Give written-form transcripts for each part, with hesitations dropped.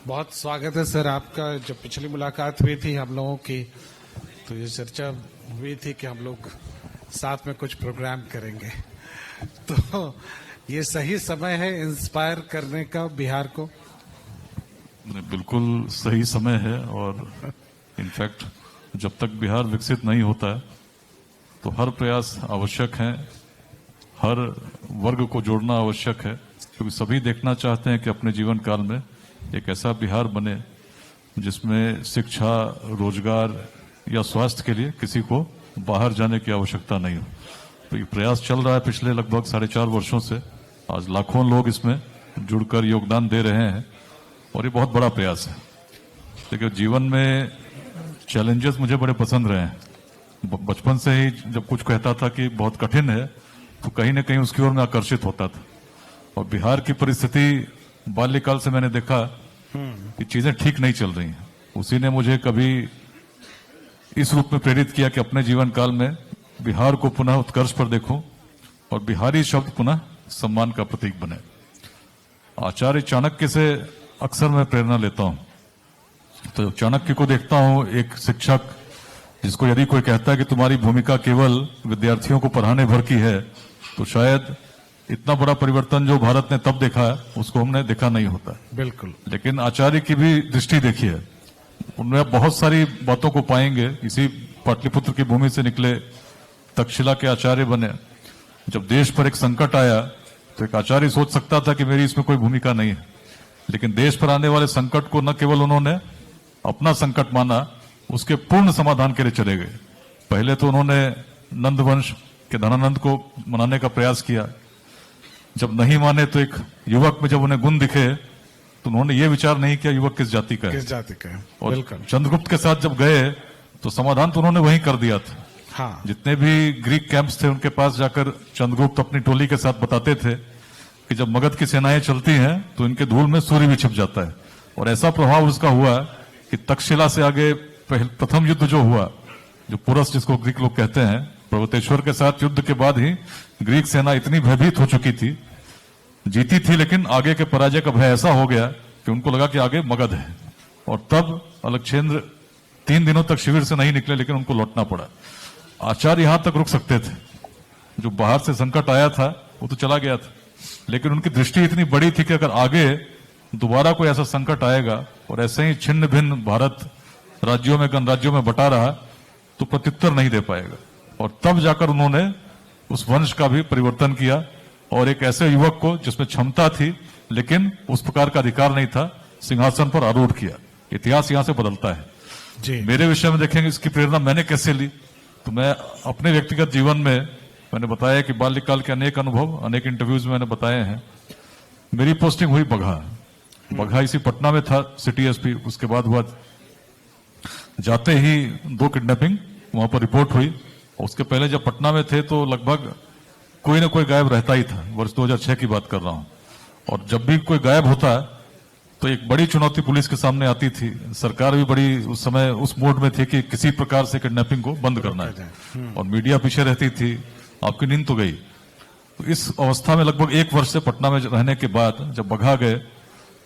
बहुत स्वागत है सर आपका। जब पिछली मुलाकात हुई थी हम लोगों की तो ये चर्चा हुई थी कि हम लोग साथ में कुछ प्रोग्राम करेंगे, तो ये सही समय है इंस्पायर करने का बिहार को। बिल्कुल सही समय है और इनफैक्ट जब तक बिहार विकसित नहीं होता है तो हर प्रयास आवश्यक है, हर वर्ग को जोड़ना आवश्यक है, क्योंकि सभी देखना चाहते हैं कि अपने जीवन काल में एक ऐसा बिहार बने जिसमें शिक्षा, रोजगार या स्वास्थ्य के लिए किसी को बाहर जाने की आवश्यकता नहीं हो। तो ये प्रयास चल रहा है पिछले लगभग 4.5 वर्षों से। आज लाखों लोग इसमें जुड़कर योगदान दे रहे हैं और ये बहुत बड़ा प्रयास है। देखिए, जीवन में चैलेंजेस मुझे बड़े पसंद रहे हैं। बचपन से ही जब कुछ कहता था कि बहुत कठिन है तो कहीं ना कहीं उसकी ओर में आकर्षित होता था। और बिहार की परिस्थिति बाल्यकाल से मैंने देखा कि चीजें ठीक नहीं चल रही हैं। उसी ने मुझे कभी इस रूप में प्रेरित किया कि अपने जीवन काल में बिहार को पुनः उत्कर्ष पर देखूं और बिहारी शब्द पुनः सम्मान का प्रतीक बने। आचार्य चाणक्य से अक्सर मैं प्रेरणा लेता हूं। तो चाणक्य को देखता हूं, एक शिक्षक जिसको यदि कोई कहता है कि तुम्हारी भूमिका केवल विद्यार्थियों को पढ़ाने भर की है तो शायद इतना बड़ा परिवर्तन जो भारत ने तब देखा है उसको हमने देखा नहीं होता। बिल्कुल। लेकिन आचार्य की भी दृष्टि देखिए, उनमें आप बहुत सारी बातों को पाएंगे। इसी पाटलिपुत्र की भूमि से निकले, तक्षशिला के आचार्य बने। जब देश पर एक संकट आया तो एक आचार्य सोच सकता था कि मेरी इसमें कोई भूमिका नहीं है, लेकिन देश पर आने वाले संकट को न केवल उन्होंने अपना संकट माना, उसके पूर्ण समाधान के लिए चले गए। पहले तो उन्होंने नंदवंश के धनानंद को मनाने का प्रयास किया। जब नहीं माने तो एक युवक में जब उन्हें गुण दिखे तो उन्होंने ये विचार नहीं किया युवक किस जाति का है, किस जाति का है। और चंद्रगुप्त के साथ जब गए तो समाधान तो उन्होंने वहीं कर दिया था। हाँ। जितने भी ग्रीक कैंप्स थे उनके पास जाकर चंद्रगुप्त अपनी टोली के साथ बताते थे कि जब मगध की सेनाएं चलती हैं तो इनके धूल में सूर्य भी छिप जाता है। और ऐसा प्रभाव उसका हुआ कि तक्षशिला से आगे प्रथम युद्ध जो हुआ, जो पुरस जिसको ग्रीक लोग कहते हैं, पर्वतेश्वर के साथ युद्ध के बाद ही ग्रीक सेना इतनी भयभीत हो चुकी थी, जीती थी, लेकिन आगे के पराजय का भय ऐसा हो गया कि उनको लगा कि आगे मगध है। और तब अलक्षेंद्र 3 दिनों तक शिविर से नहीं निकले, लेकिन उनको लौटना पड़ा। आचार्य यहां तक रुक सकते थे, जो बाहर से संकट आया था वो तो चला गया था, लेकिन उनकी दृष्टि इतनी बड़ी थी कि अगर आगे दोबारा कोई ऐसा संकट आएगा और ऐसे ही छिन्न भिन्न भारत राज्यों में, गणराज्यों में बटा रहा तो प्रत्युत्तर नहीं दे पाएगा। और तब जाकर उन्होंने उस वंश का भी परिवर्तन किया और एक ऐसे युवक को जिसमें क्षमता थी लेकिन उस प्रकार का अधिकार नहीं था, सिंहासन पर आरूढ़ किया। इतिहास यहां से बदलता है जी। मेरे विषय में देखेंगे इसकी प्रेरणा मैंने कैसे ली, तो मैं अपने व्यक्तिगत जीवन में मैंने बताया कि बाल्यकाल के अनेक अनुभव, अनेक इंटरव्यूज में मैंने बताए हैं। मेरी पोस्टिंग हुई बघा इसी पटना में था, सिटी एसपी। उसके बाद हुआ जाते ही 2 किडनैपिंग वहां पर रिपोर्ट हुई। उसके पहले जब पटना में थे तो लगभग कोई ना कोई गायब रहता ही था। वर्ष 2006 की बात कर रहा हूं। और जब भी कोई गायब होता तो एक बड़ी चुनौती पुलिस के सामने आती थी। सरकार भी बड़ी उस समय उस मोड में थी कि किसी प्रकार से किडनैपिंग को बंद करना है, और मीडिया पीछे रहती थी। आपकी नींद तो गई। तो इस अवस्था में लगभग 1 वर्ष से पटना में रहने के बाद जब बघा गए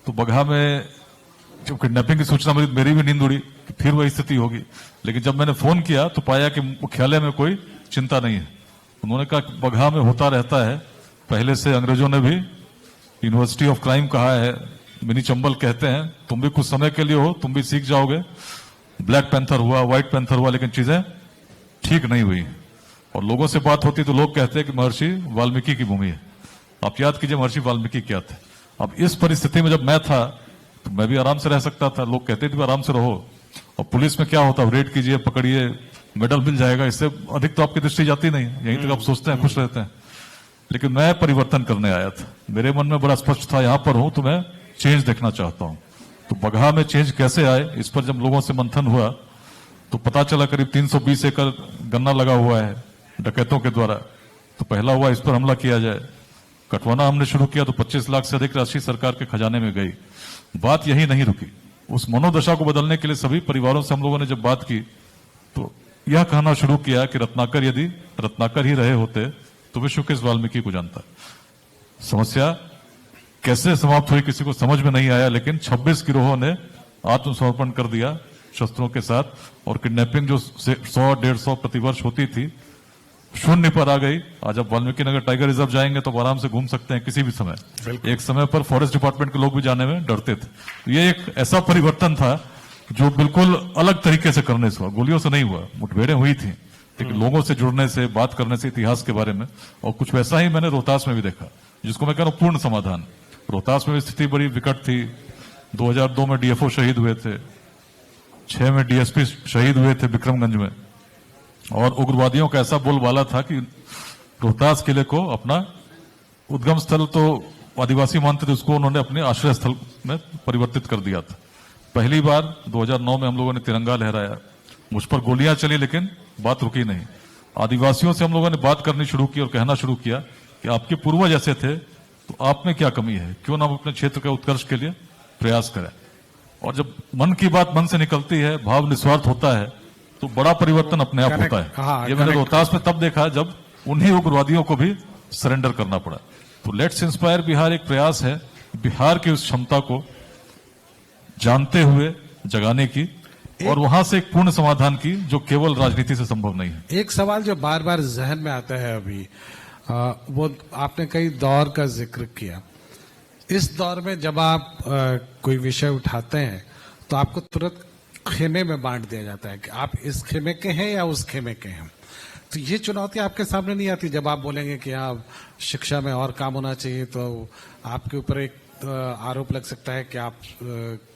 तो बघा में जब किडनैपिंग की सूचना मिली, मेरी भी नींद उड़ी कि फिर वही स्थिति होगी। लेकिन जब मैंने फोन किया तो पाया कि मुख्यालय में कोई चिंता नहीं है। उन्होंने कहा कि बघा में होता रहता है, पहले से अंग्रेजों ने भी यूनिवर्सिटी ऑफ क्राइम कहा है, मिनी चंबल कहते हैं, तुम भी कुछ समय के लिए हो, तुम भी सीख जाओगे। ब्लैक पैंथर हुआ, व्हाइट पैंथर हुआ, लेकिन चीजें ठीक नहीं हुई। और लोगों से बात होती तो लोग कहते हैं कि महर्षि वाल्मीकि की भूमि है। आप याद कीजिए महर्षि वाल्मीकि क्या थे। अब इस परिस्थिति में जब मैं था तो मैं भी आराम से रह सकता था, लोग कहते थे आराम से रहो। और पुलिस में क्या होता, रेड कीजिए, पकड़िए, मेडल मिल जाएगा, इससे अधिक तो आपकी दृष्टि जाती नहीं। यहीं तक आप सोचते हैं, खुश रहते हैं। लेकिन मैं परिवर्तन करने आया था। मेरे मन में बड़ा स्पष्ट था, यहां पर हूं तो मैं चेंज देखना चाहता हूं। तो बघा में चेंज कैसे आए, इस पर जब लोगों से मंथन हुआ तो पता चला करीब 320 एकड़ गन्ना लगा हुआ है डकैतों के द्वारा। तो पहला हुआ इस पर हमला किया जाए। कटवाना हमने शुरू किया तो 25 लाख से अधिक राशि सरकार के खजाने में गई। बात यही नहीं रुकी। उस मनोदशा को बदलने के लिए सभी परिवारों से हम लोगों ने जब बात की तो यह कहना शुरू किया कि रत्नाकर यदि रत्नाकर ही रहे होते तो विश्व किस वाल्मीकि को जानता। समस्या कैसे समाप्त हुई किसी को समझ में नहीं आया, लेकिन 26 गिरोहों ने आत्मसमर्पण कर दिया शस्त्रों के साथ, और किडनैपिंग जो 100-150 प्रतिवर्ष होती थी शून्य पर आ गई। आज आप वाल्मीकि नगर टाइगर रिजर्व जाएंगे तो आराम से घूम सकते हैं किसी भी समय। एक समय पर फॉरेस्ट डिपार्टमेंट के लोग भी जाने में डरते थे। तो ये एक ऐसा परिवर्तन था जो बिल्कुल अलग तरीके से करने से हुआ, गोलियों से नहीं हुआ। मुठभेड़ें हुई थी, लेकिन लोगों से जुड़ने से, बात करने से, इतिहास के बारे में। और कुछ वैसा ही मैंने रोहतास में भी देखा, जिसको मैं कह रहा हूं पूर्ण समाधान। रोहतास में भी स्थिति बड़ी विकट थी। 2002 में डीएफओ शहीद हुए थे, 6 में डीएसपी शहीद हुए थे विक्रमगंज में, और उग्रवादियों का ऐसा बोलबाला था कि रोहतास किले को अपना उद्गम स्थल तो आदिवासी मानते थे, उसको उन्होंने अपने आश्रय स्थल में परिवर्तित कर दिया था। पहली बार 2009 में हम लोगों ने तिरंगा लहराया, मुझ पर गोलियां चली लेकिन बात रुकी नहीं। आदिवासियों से हम लोगों ने बात करनी शुरू की और कहना शुरू किया कि आपके पूर्वज ऐसे थे तो आप में क्या कमी है, क्यों ना हम अपने क्षेत्र के उत्कर्ष के लिए प्रयास करें। और जब मन की बात मन से निकलती है, भाव निस्वार्थ होता है, तो बड़ा परिवर्तन अपने आप होता है। हाँ, ये मैंने रोहतास में तब देखा जब उन्हीं उग्रवादियों को भी सरेंडर करना पड़ा। तो लेट्स इंस्पायर बिहार एक प्रयास है बिहार की उस क्षमता को जानते हुए जगाने की, और वहां से एक पूर्ण समाधान की जो केवल राजनीति से संभव नहीं है। एक सवाल जो बार बार जहन में आता है अभी, वो आपने कई दौर का जिक्र किया। इस दौर में जब आप कोई विषय उठाते हैं तो आपको तुरंत खेमे में बांट दिया जाता है कि आप इस खेमे के हैं या उस खेमे के हैं। तो ये चुनौती आपके सामने नहीं आती जब आप बोलेंगे कि हाँ शिक्षा में और काम होना चाहिए, तो आपके ऊपर एक आरोप लग सकता है कि आप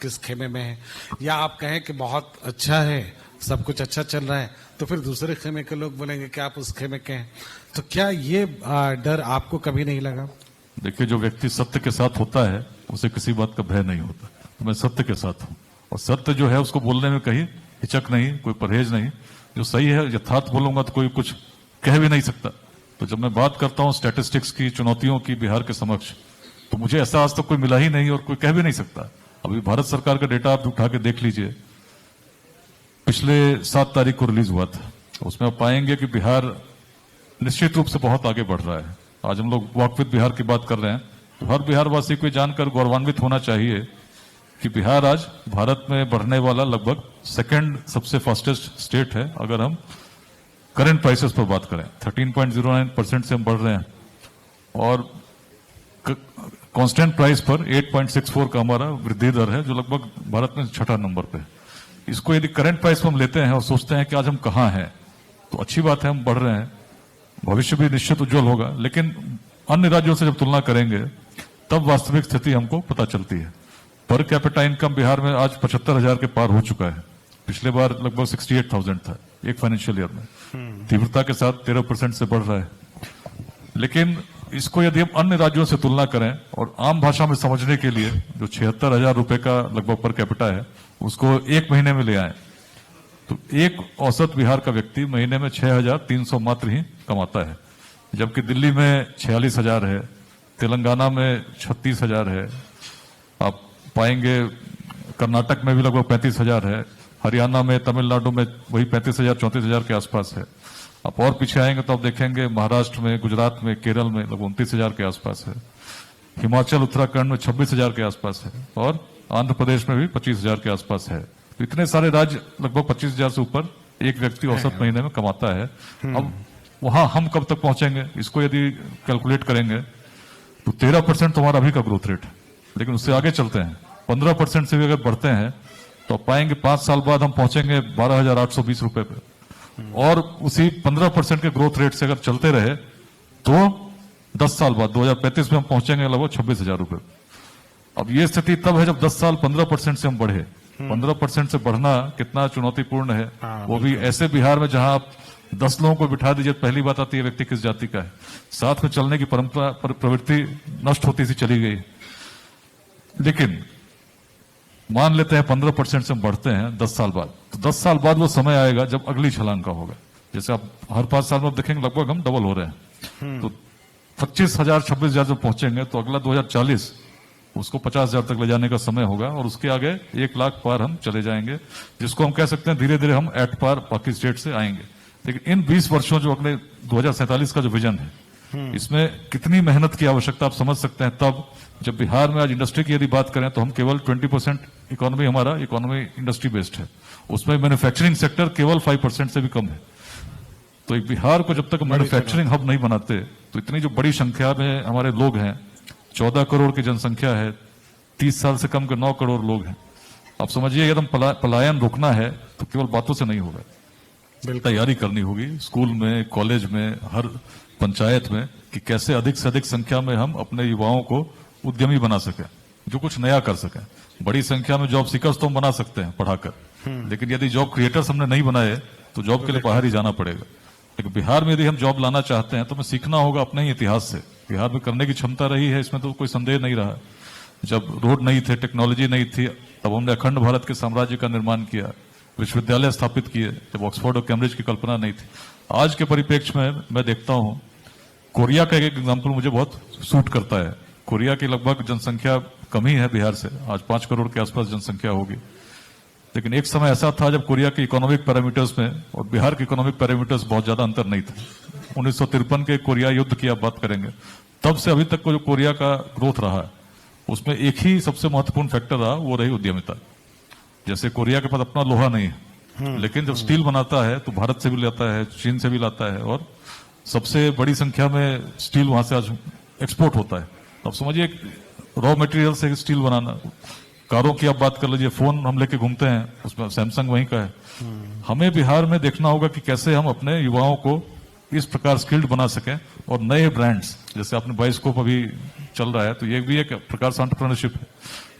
किस खेमे में हैं, या आप कहें कि बहुत अच्छा है, सब कुछ अच्छा चल रहा है, तो फिर दूसरे खेमे के लोग बोलेंगे कि आप उस खेमे के हैं। तो क्या ये डर आपको कभी नहीं लगा? देखिए, जो व्यक्ति सत्य के साथ होता है उसे किसी बात का भय नहीं होता। तो मैं सत्य के साथ हूं, और सत्य जो है उसको बोलने में कहीं हिचक नहीं, कोई परहेज नहीं। जो सही है यथार्थ बोलूंगा तो कोई कुछ कह भी नहीं सकता। तो जब मैं बात करता हूं स्टैटिस्टिक्स की, चुनौतियों की बिहार के समक्ष, तो मुझे ऐसा आज तक कोई मिला ही नहीं और कोई कह भी नहीं सकता। अभी भारत सरकार का डेटा आप उठा के देख लीजिए, पिछले 7 तारीख को रिलीज हुआ था, उसमें आप पाएंगे कि बिहार निश्चित रूप से बहुत आगे बढ़ रहा है। आज हम लोग वॉक विद बिहार की बात कर रहे हैं, तो हर बिहारवासी को जानकर गौरवान्वित होना चाहिए कि बिहार आज भारत में बढ़ने वाला लगभग सेकंड सबसे फास्टेस्ट स्टेट है। अगर हम करंट प्राइसेस पर बात करें, 13.09% से हम बढ़ रहे हैं, और कांस्टेंट प्राइस पर 8.64 का हमारा वृद्धि दर है, जो लगभग भारत में 6ठा नंबर पे है। इसको यदि करंट प्राइस पर हम लेते हैं और सोचते हैं कि आज हम कहां हैं, तो अच्छी बात है, हम बढ़ रहे हैं, भविष्य भी निश्चित उज्जवल होगा। लेकिन अन्य राज्यों से जब तुलना करेंगे तब वास्तविक स्थिति हमको पता चलती है। पर कैपिटा इनकम बिहार में आज 75,000 के पार हो चुका है। पिछले बार लगभग 68,000 था एक फाइनेंशियल ईयर में, तीव्रता के साथ 13% से बढ़ रहा है। लेकिन इसको यदि हम अन्य राज्यों से तुलना करें और आम भाषा में समझने के लिए, जो 76,000 रुपए का लगभग पर कैपिटा है, उसको एक महीने में ले आए, तो एक औसत बिहार का व्यक्ति महीने में 6,300 मात्र ही कमाता है। जबकि दिल्ली में 46,000 है, तेलंगाना में 36,000 है, आप पाएंगे कर्नाटक में भी लगभग 35,000 है, हरियाणा में, तमिलनाडु में वही 35,000 34,000 के आसपास है। आप और पीछे आएंगे तो आप देखेंगे महाराष्ट्र में, गुजरात में, केरल में लगभग 29,000 के आसपास है, हिमाचल उत्तराखंड में 26,000 के आसपास है, और आंध्र प्रदेश में भी 25,000 के आसपास है। तो इतने सारे राज्य लगभग 25,000 से ऊपर एक व्यक्ति औसत महीने में कमाता है। अब वहां हम कब तक पहुंचेंगे, इसको यदि कैलकुलेट करेंगे तो 13% तो हमारा अभी का ग्रोथ रेट है। लेकिन उससे आगे चलते हैं, 15% से भी अगर बढ़ते हैं तो पाएंगे 5 साल बाद हम पहुंचेंगे 12,820 रुपए पे, और उसी 15% के ग्रोथ रेट से अगर चलते रहे तो 10 साल बाद 2035 में हम पहुंचेंगे लगभग 26,000 रुपए। अब ये स्थिति तब है जब 10 साल 15% से हम बढ़े। 15% से बढ़ना कितना चुनौतीपूर्ण है, वो भी ऐसे बिहार में जहां आप 10 लोगों को बिठा दीजिए, पहली बात आती है व्यक्ति किस जाति का है, साथ में चलने की परंपरा प्रवृत्ति नष्ट होती सी चली गई। लेकिन मान लेते हैं 15% से हम बढ़ते हैं 10 साल बाद, तो 10 साल बाद वो समय आएगा जब अगली छलांग का होगा। जैसे आप हर 5 साल में देखेंगे लगभग हम डबल हो रहे हैं, तो 25,000 26,000 जब पहुंचेंगे तो अगला 2040 उसको 50,000 तक ले जाने का समय होगा, और उसके आगे 1 लाख पार हम चले जाएंगे, जिसको हम कह सकते हैं धीरे धीरे हम एट पार बाकी स्टेट से आएंगे। लेकिन इन 20 वर्षों जो अगले 2047 का जो विजन है, इसमें कितनी मेहनत की आवश्यकता आप समझ सकते हैं तब जब बिहार में आज इंडस्ट्री की यदि बात करें तो हम केवल 20% इकोनॉमी, हमारा इकोनॉमी इंडस्ट्री बेस्ड है, उसमें मैन्युफैक्चरिंग सेक्टर केवल 5% से भी कम है। तो एक बिहार को जब तक मैन्युफैक्चरिंग हब नहीं बनाते तो इतनी जो बड़ी संख्या में हमारे लोग हैं, 14 करोड़ की जनसंख्या है, 30 साल से कम के 9 करोड़ लोग हैं। आप समझिए एकदम पलायन रोकना है तो केवल बातों से नहीं होगा, तैयारी करनी होगी स्कूल में, कॉलेज में, हर पंचायत में, कि कैसे अधिक से अधिक संख्या में हम अपने युवाओं को उद्यमी बना सकें, जो कुछ नया कर सकें। बड़ी संख्या में जॉब सीकर्स तो हम बना सकते हैं पढ़ाकर, लेकिन यदि जॉब क्रिएटर्स हमने नहीं बनाए तो जॉब के लिए बाहर ही जाना पड़ेगा। लेकिन बिहार में यदि हम जॉब लाना चाहते हैं तो हमें सीखना होगा अपने ही इतिहास से। बिहार में करने की क्षमता रही है, इसमें तो कोई संदेह नहीं रहा। जब रोड नहीं थे, टेक्नोलॉजी नहीं थी, तब हमने अखंड भारत के साम्राज्य का निर्माण किया, विश्वविद्यालय स्थापित किए, जब ऑक्सफोर्ड और कैम्ब्रिज की कल्पना नहीं थी। आज के परिप्रेक्ष्य में मैं देखता हूं, कोरिया का एक एग्जाम्पल मुझे बहुत सूट करता है। कोरिया की लगभग जनसंख्या कम ही है बिहार से, आज 5 करोड़ के आसपास जनसंख्या होगी। लेकिन एक समय ऐसा था जब कोरिया के इकोनॉमिक पैरामीटर्स में और बिहार के इकोनॉमिक पैरामीटर्स बहुत ज्यादा अंतर नहीं था। 1953 के कोरिया युद्ध की आप बात करेंगे, तब से अभी तक को जो कोरिया का ग्रोथ रहा है उसमें एक ही सबसे महत्वपूर्ण फैक्टर रहा, वो रही उद्यमिता। जैसे कोरिया के पास अपना लोहा नहीं है, लेकिन जब स्टील बनाता है तो भारत से भी लाता है, चीन से भी लाता है, और सबसे बड़ी संख्या में स्टील वहां से आज एक्सपोर्ट होता है। अब समझिए रॉ मटेरियल से स्टील बनाना। कारों की आप बात कर लीजिए, फोन हम लेके घूमते हैं, उसमें सैमसंग वहीं का है। हमें बिहार में देखना होगा कि कैसे हम अपने युवाओं को इस प्रकार स्किल्ड बना सकें, और नए ब्रांड्स, जैसे आपने बायोस्कोप अभी चल रहा है, तो ये भी एक प्रकार से एंटरप्रेन्योरशिप है।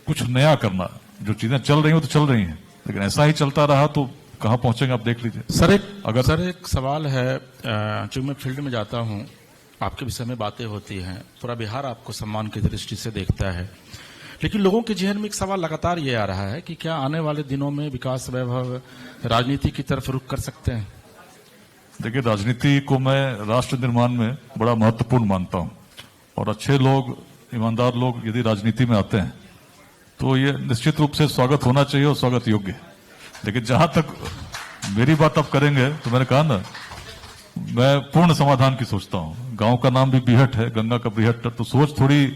कुछ नया करना, जो चीजें चल रही हो तो चल रही हैं, लेकिन ऐसा ही चलता रहा तो कहां पहुंचेंगे आप देख लीजिए। सर एक सवाल है, जो मैं फील्ड में जाता हूं, आपके विषय में बातें होती हैं, पूरा बिहार आपको सम्मान की दृष्टि से देखता है, लेकिन लोगों के जहन में एक सवाल लगातार ये आ रहा है कि क्या आने वाले दिनों में विकास वैभव राजनीति की तरफ रुख कर सकते हैं? देखिए, राजनीति को मैं राष्ट्र निर्माण में बड़ा महत्वपूर्ण मानता हूं, और अच्छे लोग, ईमानदार लोग यदि राजनीति में आते हैं तो ये निश्चित रूप से स्वागत होना चाहिए और स्वागत योग्य है। लेकिन जहां तक मेरी बात आप करेंगे तो मैंने कहा ना, मैं पूर्ण समाधान की सोचता हूं। गांव का नाम भी बीहट है, गंगा का बीहट, तो सोच थोड़ी,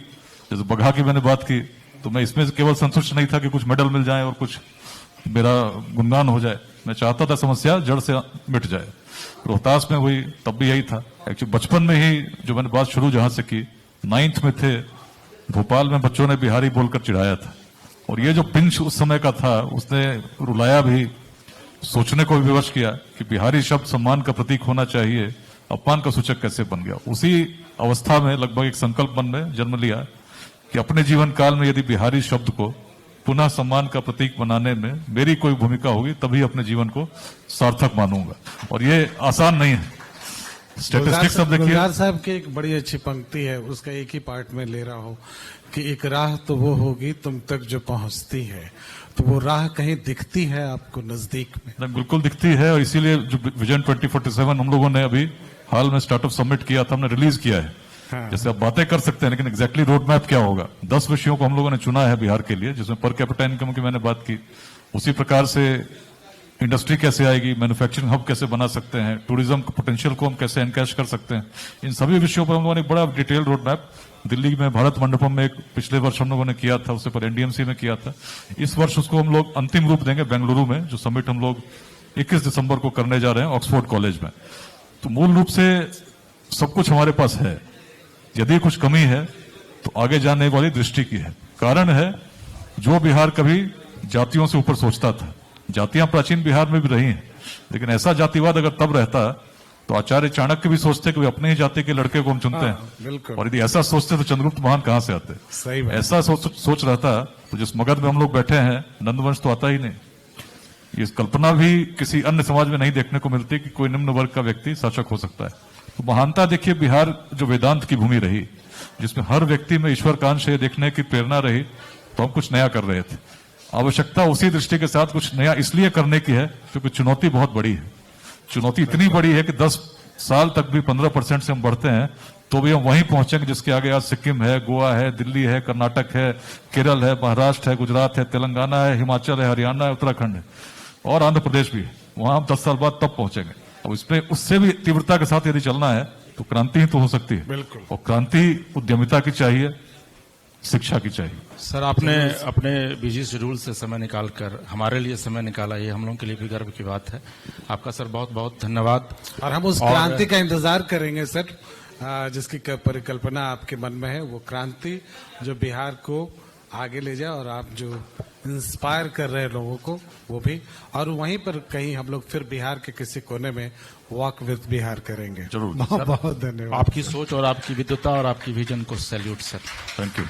जैसे बगहा की मैंने बात की, तो मैं इसमें केवल संतुष्ट नहीं था कि कुछ मेडल मिल जाए और कुछ मेरा गुणगान हो जाए। मैं चाहता था समस्या जड़ से मिट जाए। रोहतास में हुई तब भी यही था। एक्चुअली बचपन में ही जो मैंने बात शुरू जहां से की, 9th में थे, भोपाल में बच्चों ने बिहारी बोलकर चिढ़ाया था, और ये जो पिंच उस समय का था उसने रुलाया भी, सोचने को भी विवश किया कि बिहारी शब्द सम्मान का प्रतीक होना चाहिए, अपमान का सूचक कैसे बन गया। उसी अवस्था में लगभग एक संकल्प मन में जन्म लिया कि अपने जीवन काल में यदि बिहारी शब्द को पुनः सम्मान का प्रतीक बनाने में मेरी कोई भूमिका होगी, तभी अपने जीवन को सार्थक मानूंगा। और ये आसान नहीं है। स्टैटिस्टिक्स अब देखिए, गुलजार साहब की एक बड़ी अच्छी पंक्ति है, उसका एक ही पार्ट में ले रहा हूं कि एक राह तो वो होगी तुम तक जो पहुंचती है। तो वो राह कहीं दिखती है आपको नजदीक में? बिल्कुल दिखती है, और इसीलिए जो विजन 2047 हम लोगों ने अभी हाल में स्टार्टअप समिट किया था, हमने रिलीज किया है। हाँ। जैसे आप बातें कर सकते हैं, लेकिन एग्जैक्टली रोड मैप क्या होगा। 10 विषयों को हम लोगों ने चुना है बिहार के लिए, जिसमें पर कैपिटा इनकम की मैंने बात की। उसी प्रकार से इंडस्ट्री कैसे आएगी, मैन्युफैक्चरिंग हब कैसे बना सकते हैं, टूरिज्म के पोटेंशियल को हम कैसे एनकैश कर सकते हैं, इन सभी विषयों पर हम लोगों ने बड़ा डिटेल रोड मैप दिल्ली में भारत मंडपम में एक पिछले वर्ष हम लोगों ने किया था, उससे पर एनडीएमसी में किया था। इस वर्ष उसको हम लोग अंतिम रूप देंगे बेंगलुरु में, जो समिट हम लोग 21 दिसंबर को करने जा रहे हैं ऑक्सफोर्ड कॉलेज में। तो मूल रूप से सब कुछ हमारे पास है। यदि कुछ कमी है तो आगे जाने वाली दृष्टि की है। कारण है, जो बिहार कभी जातियों से ऊपर सोचता था, जातियां प्राचीन बिहार में भी रही हैं, लेकिन ऐसा जातिवाद अगर तब रहता तो आचार्य चाणक्य भी सोचते कि अपने ही जाति के लड़के को हम चुनते हैं, और यदि ऐसा सोचते तो चंद्रगुप्त महान कहां से आते। सही बात। ऐसा सोच रहता तो जिस मगध में हम लोग बैठे हैं, नंदवंश तो आता ही नहीं। ये कल्पना भी किसी अन्य समाज में नहीं देखने को मिलती कि कोई निम्न वर्ग का व्यक्ति शासक हो सकता है। तो महानता देखिए, बिहार जो वेदांत की भूमि रही, जिसमें हर व्यक्ति में ईश्वर का अंश देखने की प्रेरणा रही, तो हम कुछ नया कर रहे थे। आवश्यकता उसी दृष्टि के साथ कुछ नया इसलिए करने की है क्योंकि चुनौती बहुत बड़ी है। चुनौती इतनी बड़ी है कि 10 साल तक भी 15% से हम बढ़ते हैं तो भी हम वहीं पहुंचेंगे जिसके आगे आज सिक्किम है, गोवा है, दिल्ली है, कर्नाटक है, केरल है, महाराष्ट्र है, गुजरात है, तेलंगाना है, हिमाचल है, हरियाणा है, उत्तराखंड है, और आंध्र प्रदेश भी है। वहां हम 10 साल बाद तब पहुंचेंगे। अब इसमें उससे भी तीव्रता के साथ यदि चलना है तो क्रांति ही तो हो सकती है। बिल्कुल। और क्रांति उद्यमिता की चाहिए, शिक्षा की चाहिए। सर, आपने अपने बिजी शेड्यूल से समय निकालकर हमारे लिए समय निकाला, ये हम लोगों के लिए भी गर्व की बात है। आपका सर बहुत बहुत धन्यवाद। और हम उस क्रांति का इंतजार करेंगे सर, जिसकी परिकल्पना आपके मन में है, वो क्रांति जो बिहार को आगे ले जाए, और आप जो इंस्पायर कर रहे हैं लोगों को वो भी, और वहीं पर कहीं हम लोग फिर बिहार के किसी कोने में वॉक विद बिहार करेंगे। जरूर। बहुत बहुत धन्यवाद। आपकी सोच और आपकी विद्वता और आपकी विजन को सैल्यूट सर। Thank you.